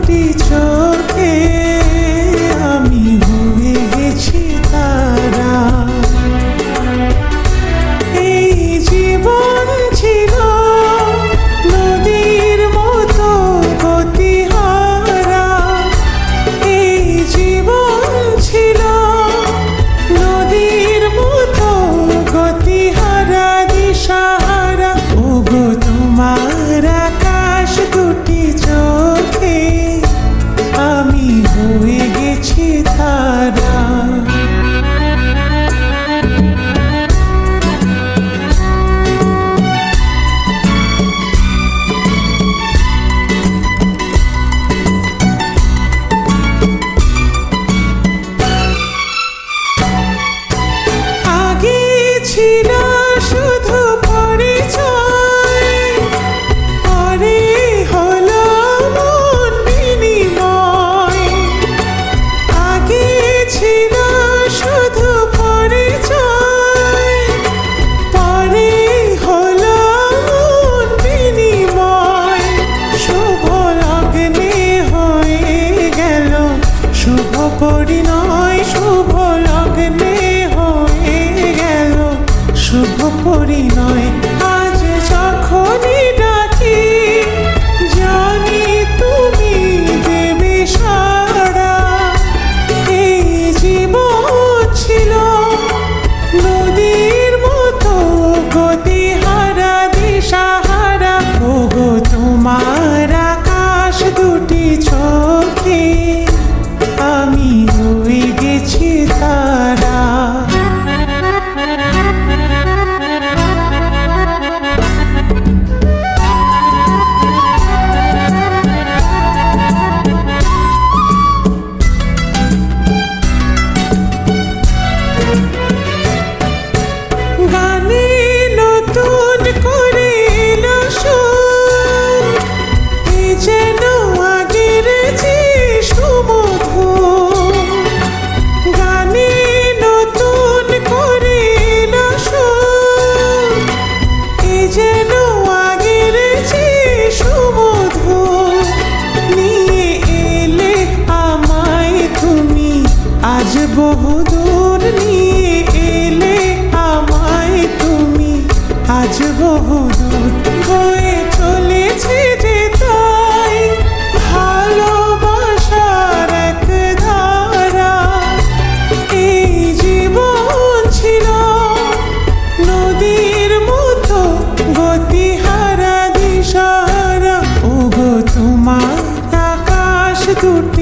দুটি চোখে আমি হয়ে গেছি তারা। এই জীবন ছিল নদীর মতো গতিহারা, এই জীবন ছিল নদীর মতো গতিহারা দিশাহারা। ওগো তোমার আকাশ দুটি চোখে আমি হয়ে গেছি তারা। আগে ছিল শুধু পরিচয়, পরে হলো মন বিনিময়। আগে ছিল শুধু পরিচয়, পরে হলো মন বিনিময়। শুভ লগ্নে হয়ে গেল শুভ পরিণয়, শুভ লগ্নে হয়ে গেল শুভ পরিণয়। আজ যখনই ডাকি জানি তুমি দেবে সাড়া। এই জীবন ছিল নদীর মতো গতিহারা দিশাহারা। ওগো তোমার আকাশ দুটি চোখে আমি হয়ে গেছি তারা। গানে নতুন করে এলো সুর, এ যেন আগের যে সুমধুর। গানে নতুন করে এলো সুর, এ যেন আগের যে সুমধুর। নিয়ে এলে আমায় তুমি আজ বহুদূর, নিয়ে এলে আমায় তুমি আজ বহুদূর। বয়ে চলেছে যে তাই ভালোবাসার এক ধারা। এই জীবন ছিল নদীর মতো গতিহারা দিশাহারা। ওগো তোমার আকাশ দুটি